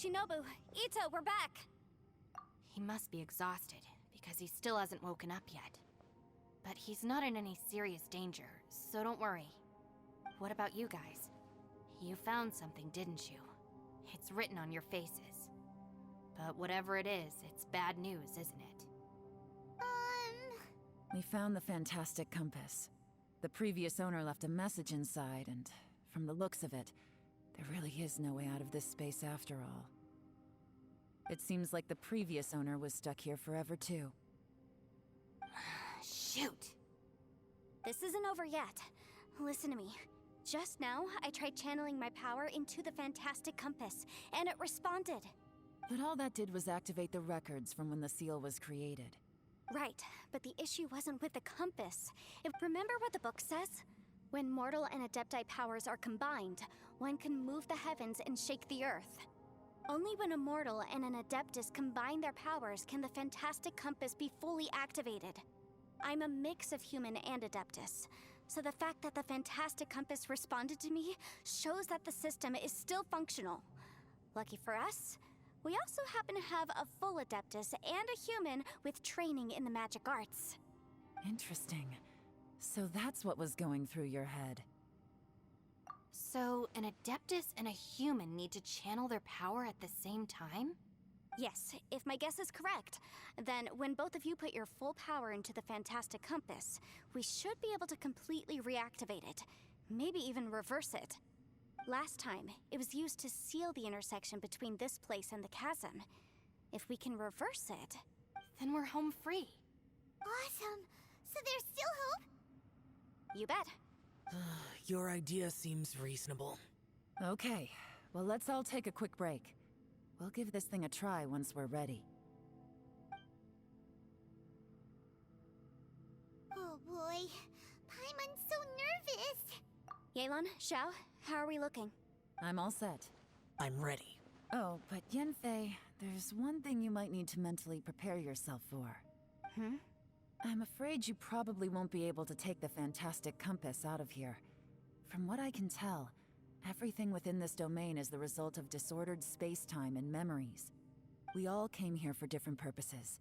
Shinobu, Ito, we're back! He must be exhausted, because he still hasn't woken up yet. But he's not in any serious danger, so don't worry. What about you guys? You found something, didn't you? It's written on your faces. But whatever it is, it's bad news, isn't it? We found the fantastic compass. The previous owner left a message inside, and from the looks of it, there really is no way out of this space after all. It seems like the previous owner was stuck here forever too. Shoot! This isn't over yet. Listen to me. Just now, I tried channeling my power into the fantastic compass, and it responded. But all that did was activate the records from when the seal was created. Right, but the issue wasn't with the compass. Remember what the book says? When mortal and adepti powers are combined, one can move the heavens and shake the earth. Only when a mortal and an adeptus combine their powers can the fantastic compass be fully activated. I'm a mix of human and adeptus, so the fact that the fantastic compass responded to me shows that the system is still functional. Lucky for us, we also happen to have a full adeptus and a human with training in the magic arts. Interesting. So that's what was going through your head. So, an adeptus and a human need to channel their power at the same time? Yes, if my guess is correct, then when both of you put your full power into the fantastic compass, we should be able to completely reactivate it, maybe even reverse it. Last time, it was used to seal the intersection between this place and the chasm. If we can reverse it, Then we're home free. awesome! So there's still hope? You bet. Your idea seems reasonable. Okay, well let's all take a quick break. We'll give this thing a try once we're ready. Oh boy, Paimon's so nervous! Yelan, Xiao, how are we looking? I'm all set. I'm ready. Oh, but Yanfei, there's one thing you might need to mentally prepare yourself for. I'm afraid you probably won't be able to take the fantastic compass out of here. From what I can tell, everything within this domain is the result of disordered space-time and memories. We all came here for different purposes,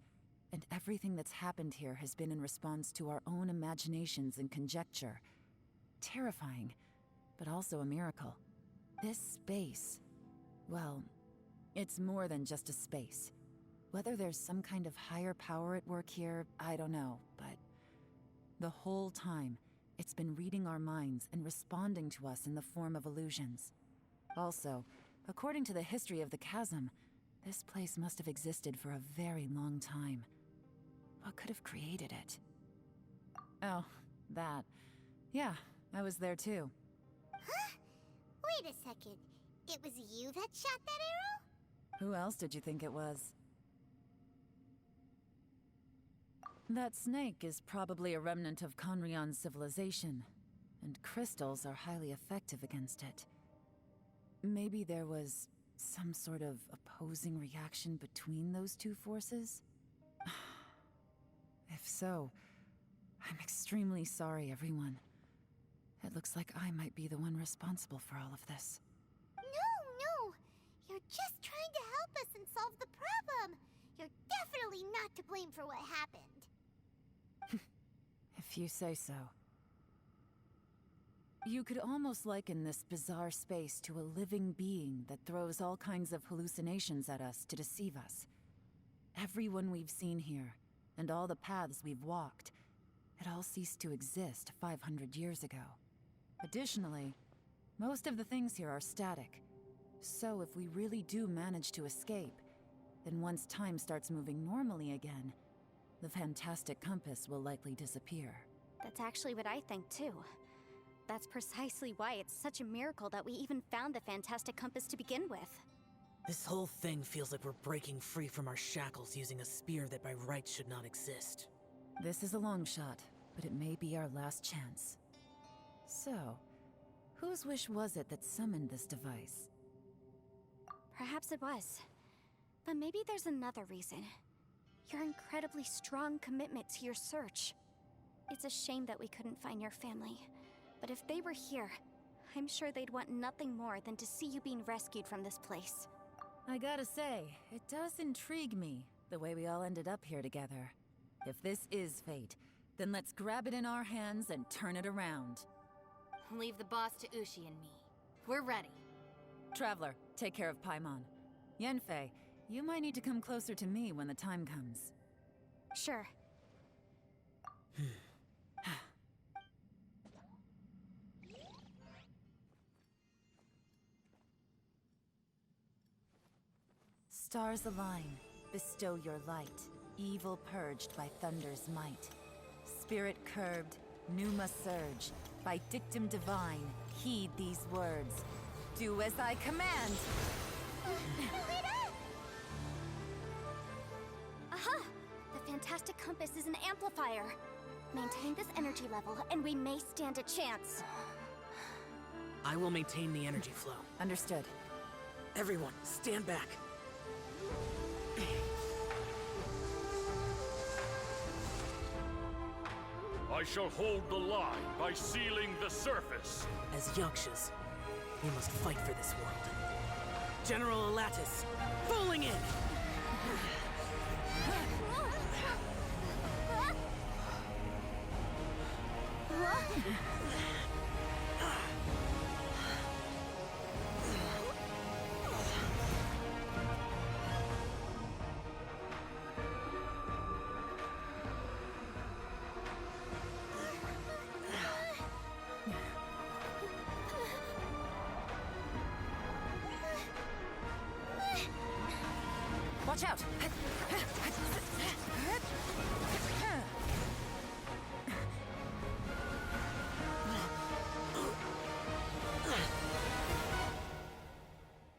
and everything that's happened here has been in response to our own imaginations and conjecture. Terrifying, but also a miracle. This space, well, it's more than just a space. Whether there's some kind of higher power at work here, I don't know, but the whole time, it's been reading our minds and responding to us in the form of illusions. Also, according to the history of the chasm, this place must have existed for a very long time. What could have created it? Oh, that. Yeah, I was there too. Huh? Wait a second. It was you that shot that arrow? Who else did you think it was? That snake is probably a remnant of Conrion's civilization, and crystals are highly effective against it. Maybe there was some sort of opposing reaction between those two forces? If so, I'm extremely sorry, everyone. It looks like I might be the one responsible for all of this. No! You're just trying to help us and solve the problem! You're definitely not to blame for what happened. If you say so. You could almost liken this bizarre space to a living being that throws all kinds of hallucinations at us to deceive us. Everyone we've seen here, and all the paths we've walked, it all ceased to exist 500 years ago. Additionally, most of the things here are static. So if we really do manage to escape, then once time starts moving normally again, the fantastic compass will likely disappear. That's actually what I think too. That's precisely why it's such a miracle that we even found the fantastic compass to begin with. This whole thing feels like we're breaking free from our shackles using a spear that by rights should not exist. This is a long shot, but it may be our last chance. So, whose wish was it that summoned this device? Perhaps it was. But maybe there's another reason. Your incredibly strong commitment to your search. It's a shame that we couldn't find your family. But if they were here, I'm sure they'd want nothing more than to see you being rescued from this place. I gotta say, it does intrigue me, the way we all ended up here together. If this is fate, then let's grab it in our hands and turn it around. Leave the boss to Ushi and me. We're ready. Traveler, take care of Paimon. Yanfei, you might need to come closer to me when the time comes. Sure. Stars align, bestow your light, evil purged by thunder's might. Spirit curbed, pneuma surge, by dictum divine, heed these words. Do as I command! Aha! The fantastic compass is an amplifier. Maintain this energy level, and we may stand a chance. I will maintain the energy flow. Understood. Everyone, stand back. I shall hold the line by sealing the surface. As Yakshas, we must fight for this world. General Elatus, falling in! Watch out!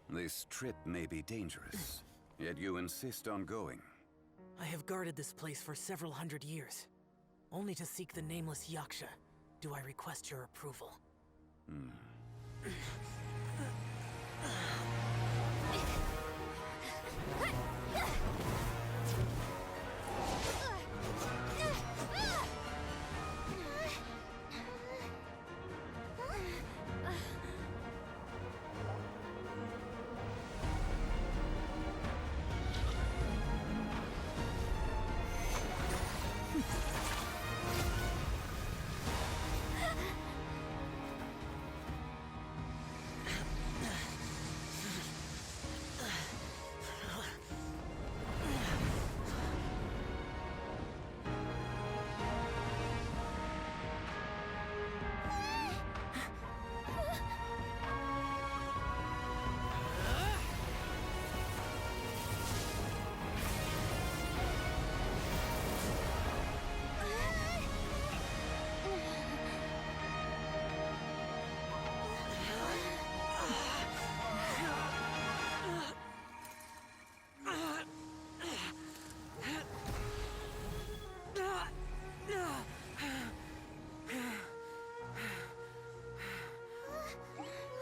This trip may be dangerous, yet you insist on going. I have guarded this place for several hundred years. Only to seek the nameless Yaksha do I request your approval.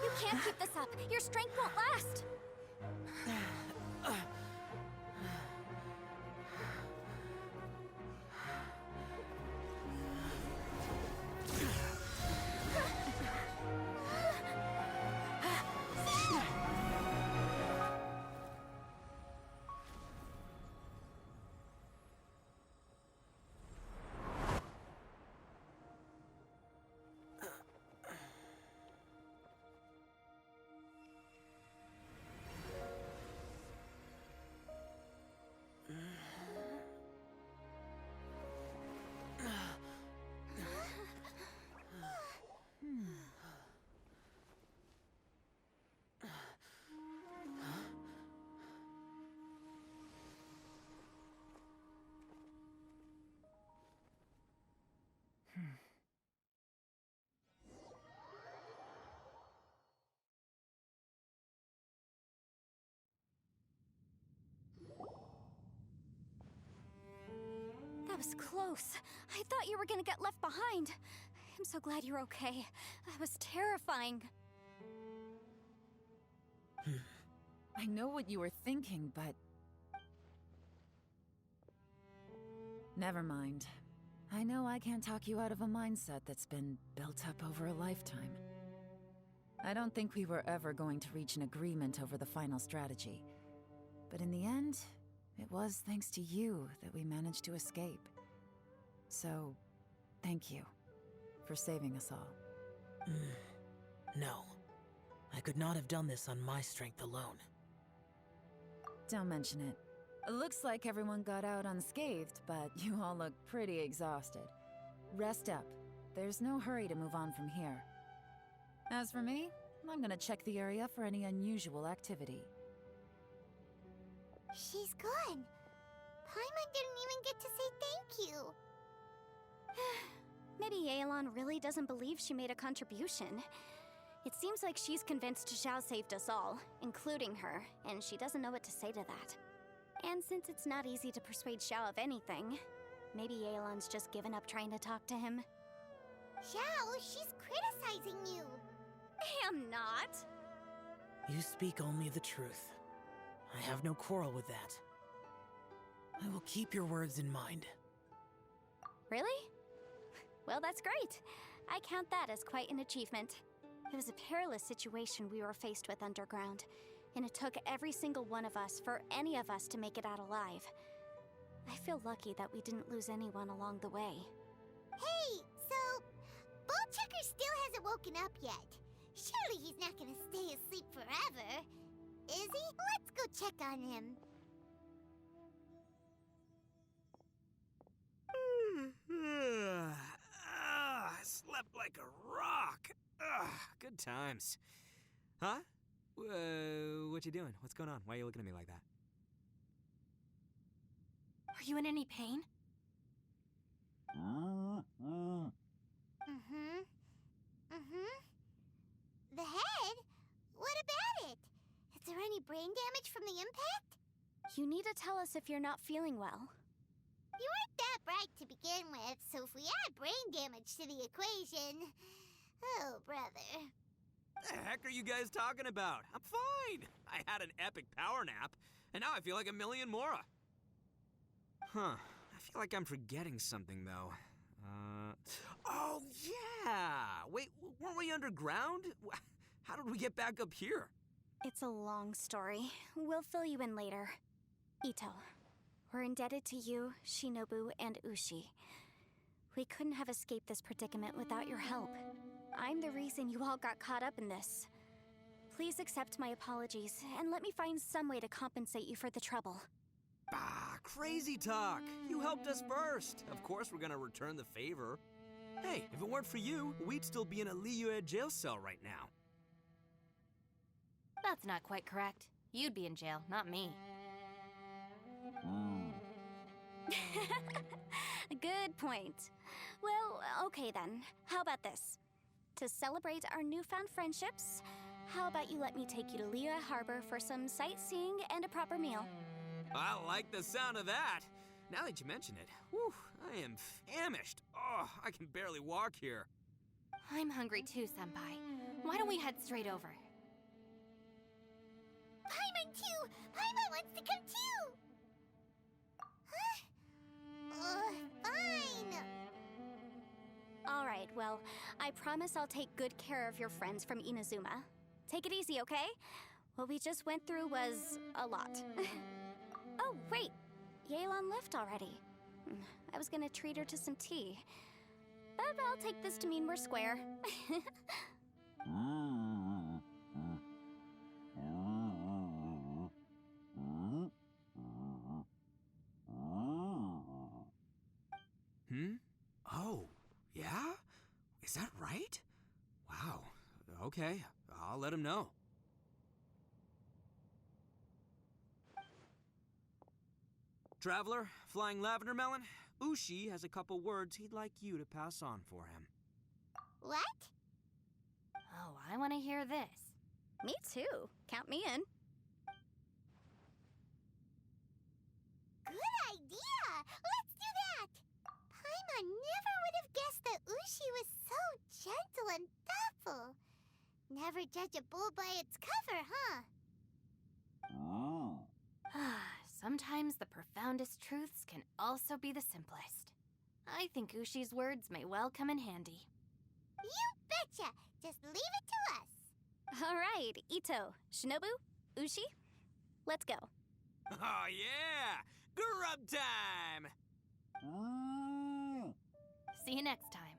You can't keep this up. Your strength won't last. That was close. I thought you were gonna get left behind. I'm so glad you're okay. That was terrifying. I know what you were thinking, but... Never mind. I know I can't talk you out of a mindset that's been built up over a lifetime. I don't think we were ever going to reach an agreement over the final strategy. But in the end, it was thanks to you that we managed to escape. So, thank you for saving us all. No. I could not have done this on my strength alone. Don't mention it. It looks like everyone got out unscathed, but you all look pretty exhausted. Rest up. There's no hurry to move on from here. As for me, I'm gonna check the area for any unusual activity. She's gone. Paimon didn't even get to say thank you. Maybe Yelan really doesn't believe she made a contribution. It seems like she's convinced Xiao saved us all, including her, and she doesn't know what to say to that. And since it's not easy to persuade Xiao of anything, maybe Yelan's just given up trying to talk to him. Xiao, she's criticizing you. I am not. You speak only the truth. I have no quarrel with that. I will keep your words in mind. Really? Well, that's great. I count that as quite an achievement. It was a perilous situation we were faced with underground, and it took every single one of us for any of us to make it out alive. I feel lucky that we didn't lose anyone along the way. Hey, so Ballchecker still hasn't woken up yet. Surely he's not gonna stay asleep forever, is he? Let's go check on him. I slept like a rock. Good times. Huh? What you doing? What's going on? Why are you looking at me like that? Are you in any pain? The head? What about it? Is there any brain damage from the impact? You need to tell us if you're not feeling well. You weren't that bright to begin with, so if we add brain damage to the equation... Oh, brother. The heck are you guys talking about? I'm fine. I had an epic power nap, and now I feel like a million more. Huh. I feel like I'm forgetting something, though. Oh, yeah! Wait, weren't we underground? How did we get back up here? It's a long story. We'll fill you in later. Ito, we're indebted to you, Shinobu, and Ushi. We couldn't have escaped this predicament without your help. I'm the reason you all got caught up in this. Please accept my apologies, and let me find some way to compensate you for the trouble. Bah, crazy talk. You helped us first. Of course we're gonna return the favor. Hey, if it weren't for you, we'd still be in a Liyue jail cell right now. That's not quite correct. You'd be in jail, not me. Good point. Well, okay then. How about this? To celebrate our newfound friendships, how about you let me take you to Liyue Harbor for some sightseeing and a proper meal? I like the sound of that. Now that you mention it, whew, I am famished. Oh, I can barely walk here. I'm hungry too, Senpai. Why don't we head straight over? Paimon too! Paimon wants to come too! Huh? Fine! Alright, well, I promise I'll take good care of your friends from Inazuma. Take it easy, okay? What we just went through was a lot. Oh, wait! Yelan left already. I was gonna treat her to some tea. But I'll take this to mean we're square. Oh, yeah? Is that right? Wow. Okay, I'll let him know. Traveler, Flying Lavender Melon, Ushi has a couple words he'd like you to pass on for him. What? Oh, I want to hear this. Me too. Count me in. Good idea! Let's do that! Paimon never would have guessed that Ushi was so gentle and thoughtful. Never judge a bull by its cover, huh? Sometimes the profoundest truths can also be the simplest. I think Ushi's words may well come in handy. You betcha! Just leave it to us! Alright, Ito, Shinobu, Ushi, let's go. Oh yeah! Grub time! See you next time.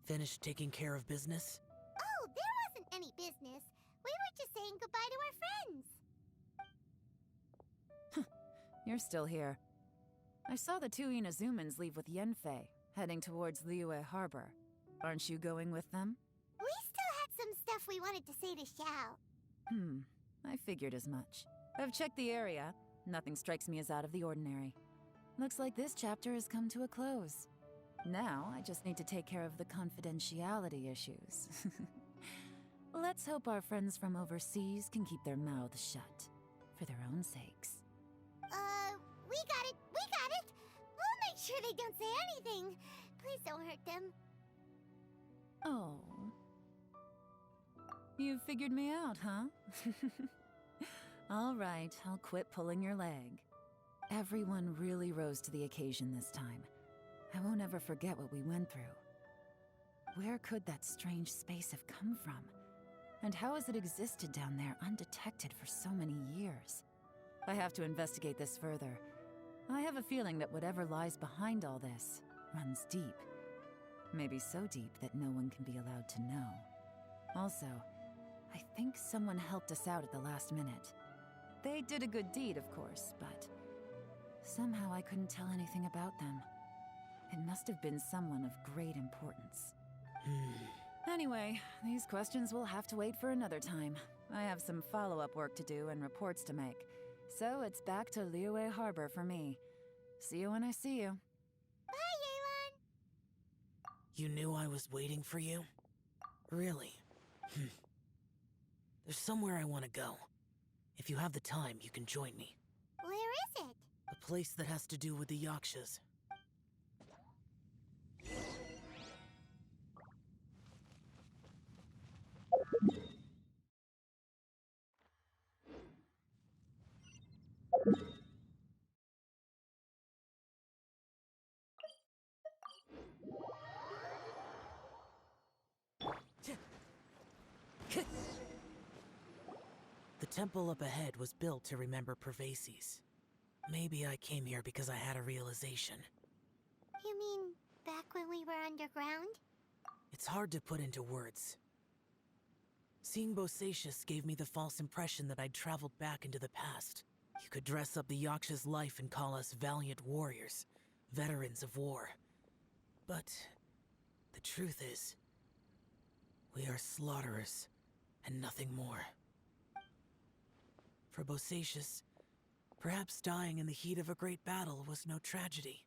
Finished taking care of business? Oh, there wasn't any business. We were just saying goodbye to our friends. You're still here. I saw the two Inazumans leave with Yenfei, heading towards Liyue Harbor. Aren't you going with them? We still had some stuff we wanted to say to Xiao. I figured as much. I've checked the area. Nothing strikes me as out of the ordinary. Looks like this chapter has come to a close. Now, I just need to take care of the confidentiality issues. Let's hope our friends from overseas can keep their mouths shut. For their own sakes. We got it! We got it! We'll make sure they don't say anything. Please don't hurt them. Oh. You figured me out, huh? All right, I'll quit pulling your leg. Everyone really rose to the occasion this time. I won't ever forget what we went through. Where could that strange space have come from? And how has it existed down there undetected for so many years? I have to investigate this further. I have a feeling that whatever lies behind all this runs deep. Maybe so deep that no one can be allowed to know. Also, I think someone helped us out at the last minute. They did a good deed, of course, but somehow I couldn't tell anything about them. It must have been someone of great importance. Anyway, these questions will have to wait for another time. I have some follow-up work to do and reports to make. So it's back to Liyue Harbor for me. See you when I see you. Bye, Yelan! You knew I was waiting for you? Really? There's somewhere I want to go. If you have the time, you can join me. Where is it? A place that has to do with the Yakshas. The temple up ahead was built to remember Pervases. Maybe I came here because I had a realization. You mean back when we were underground? It's hard to put into words. Seeing Bosacius gave me the false impression that I'd traveled back into the past. You could dress up the Yakshas' life and call us valiant warriors, veterans of war. But the truth is, we are slaughterers and nothing more. For Bosacius, perhaps dying in the heat of a great battle was no tragedy.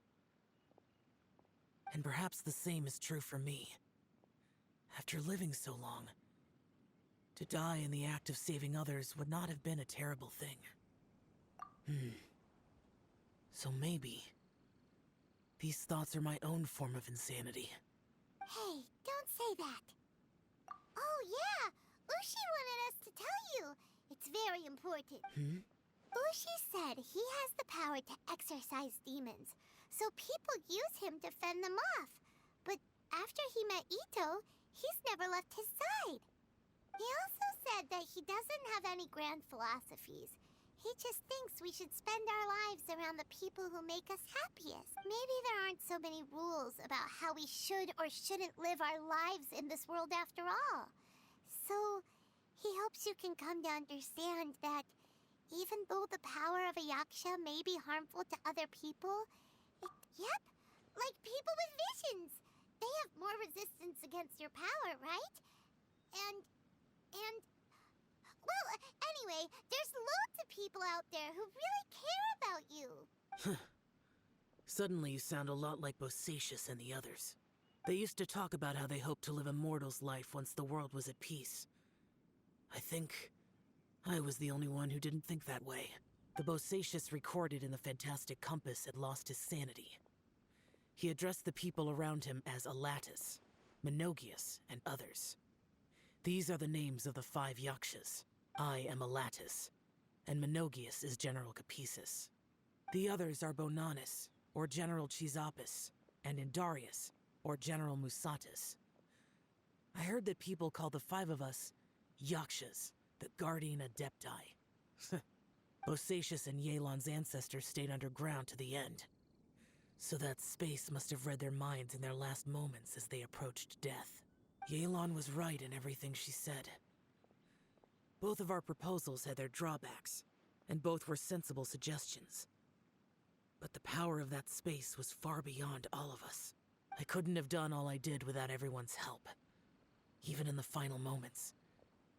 And perhaps the same is true for me. After living so long, to die in the act of saving others would not have been a terrible thing. So maybe these thoughts are my own form of insanity. Hey, don't say that. Oh yeah, Ushi wanted us to tell you. It's very important. Ushi said he has the power to exorcise demons, so people use him to fend them off. But after he met Ito, he's never left his side. He also said that he doesn't have any grand philosophies. He just thinks we should spend our lives around the people who make us happiest. Maybe there aren't so many rules about how we should or shouldn't live our lives in this world after all. So, he hopes you can come to understand that even though the power of a Yaksha may be harmful to other people, yep, like people with visions. They have more resistance against your power, right? Well, anyway, there's loads of people out there who really care about you. Suddenly you sound a lot like Bosacius and the others. They used to talk about how they hoped to live a mortal's life once the world was at peace. I think I was the only one who didn't think that way. The Bosacius recorded in the Fantastic Compass had lost his sanity. He addressed the people around him as Alatus, Menogius, and others. These are the names of the 5 Yakshas. I am Alatus, and Menogius is General Capisis. The others are Bonanis, or General Chisapis, and Indarius, or General Musatis. I heard that people call the 5 of us Yakshas, The Guardian Adepti. Bosacius and Yelan's ancestors stayed underground to the end. So that space must have read their minds in their last moments as they approached death. Yelan was right in everything she said. Both of our proposals had their drawbacks, and both were sensible suggestions. But the power of that space was far beyond all of us. I couldn't have done all I did without everyone's help. Even in the final moments,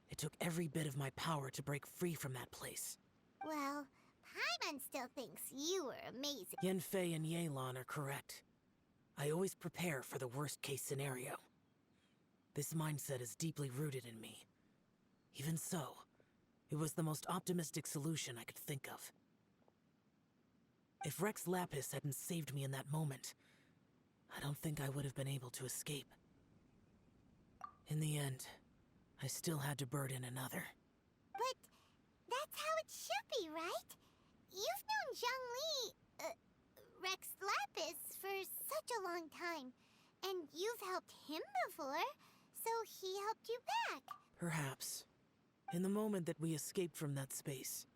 it took every bit of my power to break free from that place. Well, Paimon still thinks you were amazing. Yenfei and Yelan are correct. I always prepare for the worst-case scenario. This mindset is deeply rooted in me. Even so, it was the most optimistic solution I could think of. If Rex Lapis hadn't saved me in that moment, I don't think I would have been able to escape. In the end, I still had to burden another. But that's how it should be, right? You've known Zhongli, Rex Lapis, for such a long time. And you've helped him before, so he helped you back. Perhaps. In the moment that we escaped from that space,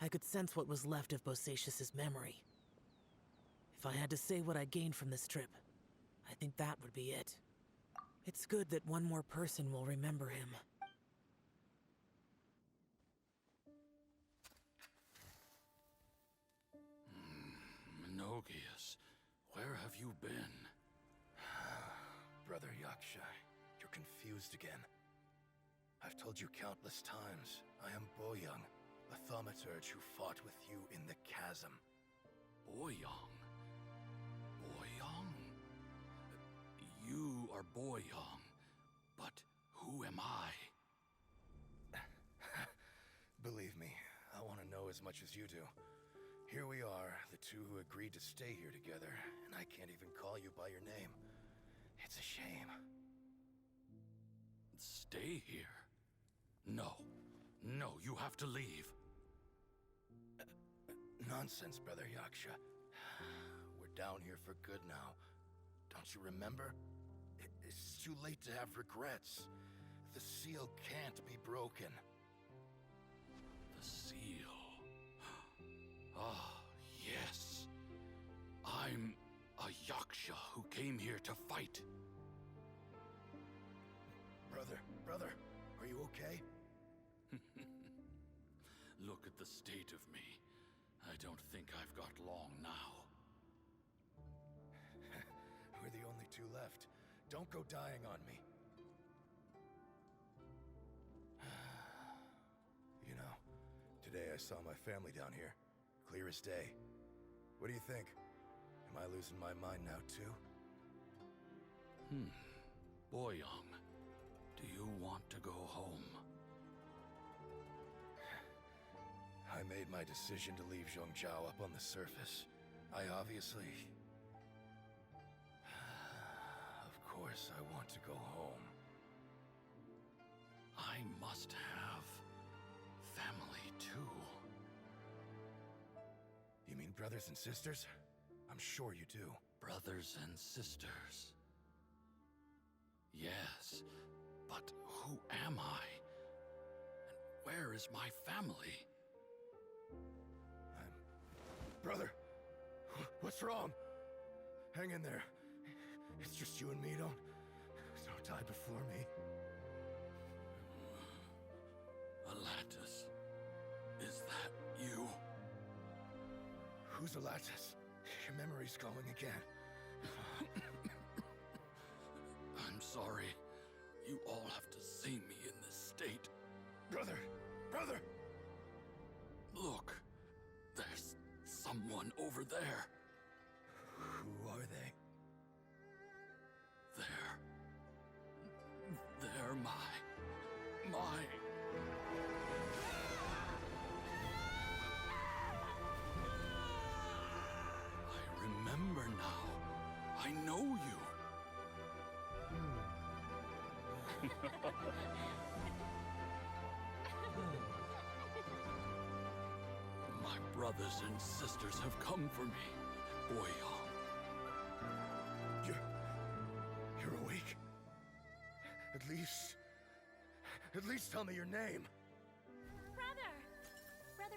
I could sense what was left of Bosacius's memory. If I had to say what I gained from this trip, I think that would be it. It's good that one more person will remember him. Minogius, where have you been? Brother Yaksha, you're confused again. I've told you countless times, I am Boyoung, the thaumaturge who fought with you in the chasm. Boyoung? Boyoung? You are Boyoung, but who am I? Believe me, I want to know as much as you do. Here we are, the two who agreed to stay here together, and I can't even call you by your name. It's a shame. Stay here? No. No, you have to leave. Nonsense, Brother Yaksha. We're down here for good now. Don't you remember? It's too late to have regrets. The seal can't be broken. The seal. Ah, yes. I'm a Yaksha who came here to fight. Brother, are you okay? Look at the state of me. I don't think I've got long now. We're the only two left. Don't go dying on me. You know, today I saw my family down here. Clear as day. What do you think? Am I losing my mind now too? Boyoung, do you want to go home? I made my decision to leave Zhongzhao up on the surface. I obviously... Of course I want to go home. I must have family too. You mean brothers and sisters? I'm sure you do. Brothers and sisters. Yes, but who am I? And where is my family? Brother, what's wrong? Hang in there. It's just you and me, don't die before me. Alatus, is that you? Who's Alatus? Your memory's going again. I'm sorry. You all have to see me in this state. Brother! Look, there's someone over there. Who are they? They're my... I remember now. I know you. My brothers and sisters have come for me, Boyoung. You're awake? At least tell me your name.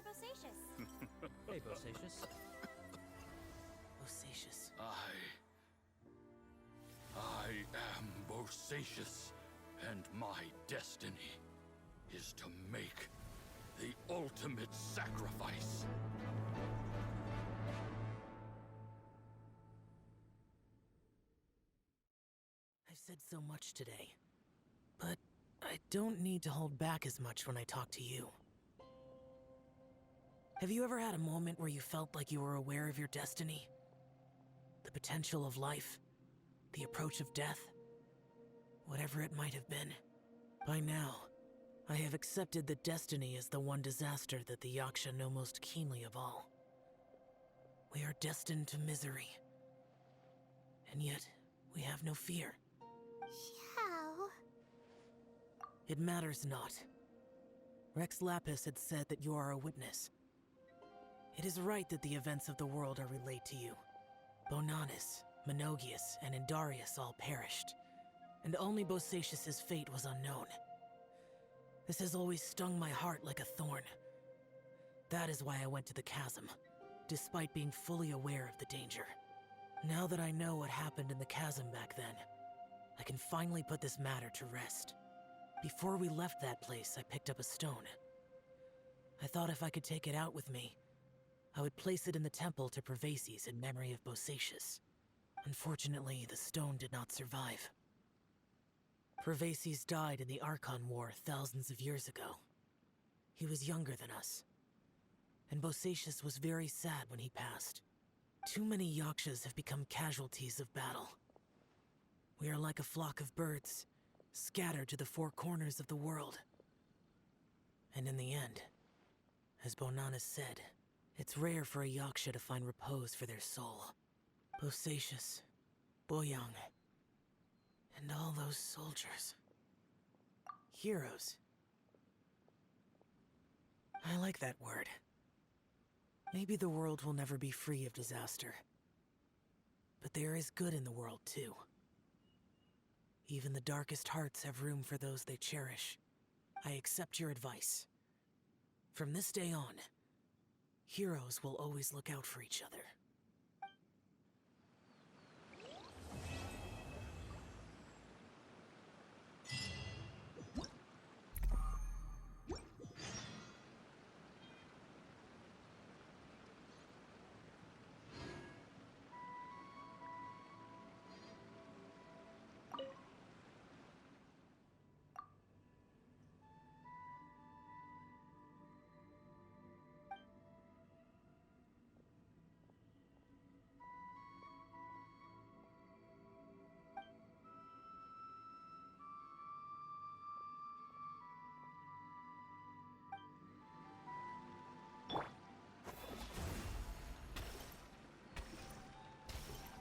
Brother Bosacius. Hey, Bosacius. Bosacius. I am Bosacius, and my destiny is to make the ultimate sacrifice. I've said so much today, but I don't need to hold back as much when I talk to you. Have you ever had a moment where you felt like you were aware of your destiny? The potential of life? The approach of death? Whatever it might have been. By now, I have accepted that destiny is the one disaster that the Yaksha know most keenly of all. We are destined to misery. And yet, we have no fear. Xiao. It matters not. Rex Lapis had said that you are a witness. It is right that the events of the world are relayed to you. Bonanis, Menogias, and Indarius all perished, and only Bosacius's fate was unknown. This has always stung my heart like a thorn. That is why I went to the chasm, despite being fully aware of the danger. Now that I know what happened in the chasm back then, I can finally put this matter to rest. Before we left that place, I picked up a stone. I thought if I could take it out with me, I would place it in the temple to Pervases in memory of Bosacius. Unfortunately, the stone did not survive. Pervases died in the Archon War thousands of years ago. He was younger than us, and Bosacius was very sad when he passed. Too many Yakshas have become casualties of battle. We are like a flock of birds, scattered to the four corners of the world. And in the end, as Bonanis said, it's rare for a Yaksha to find repose for their soul. Bosacius, Boyang, and all those soldiers. Heroes. I like that word. Maybe the world will never be free of disaster. But there is good in the world, too. Even the darkest hearts have room for those they cherish. I accept your advice. From this day on, heroes will always look out for each other.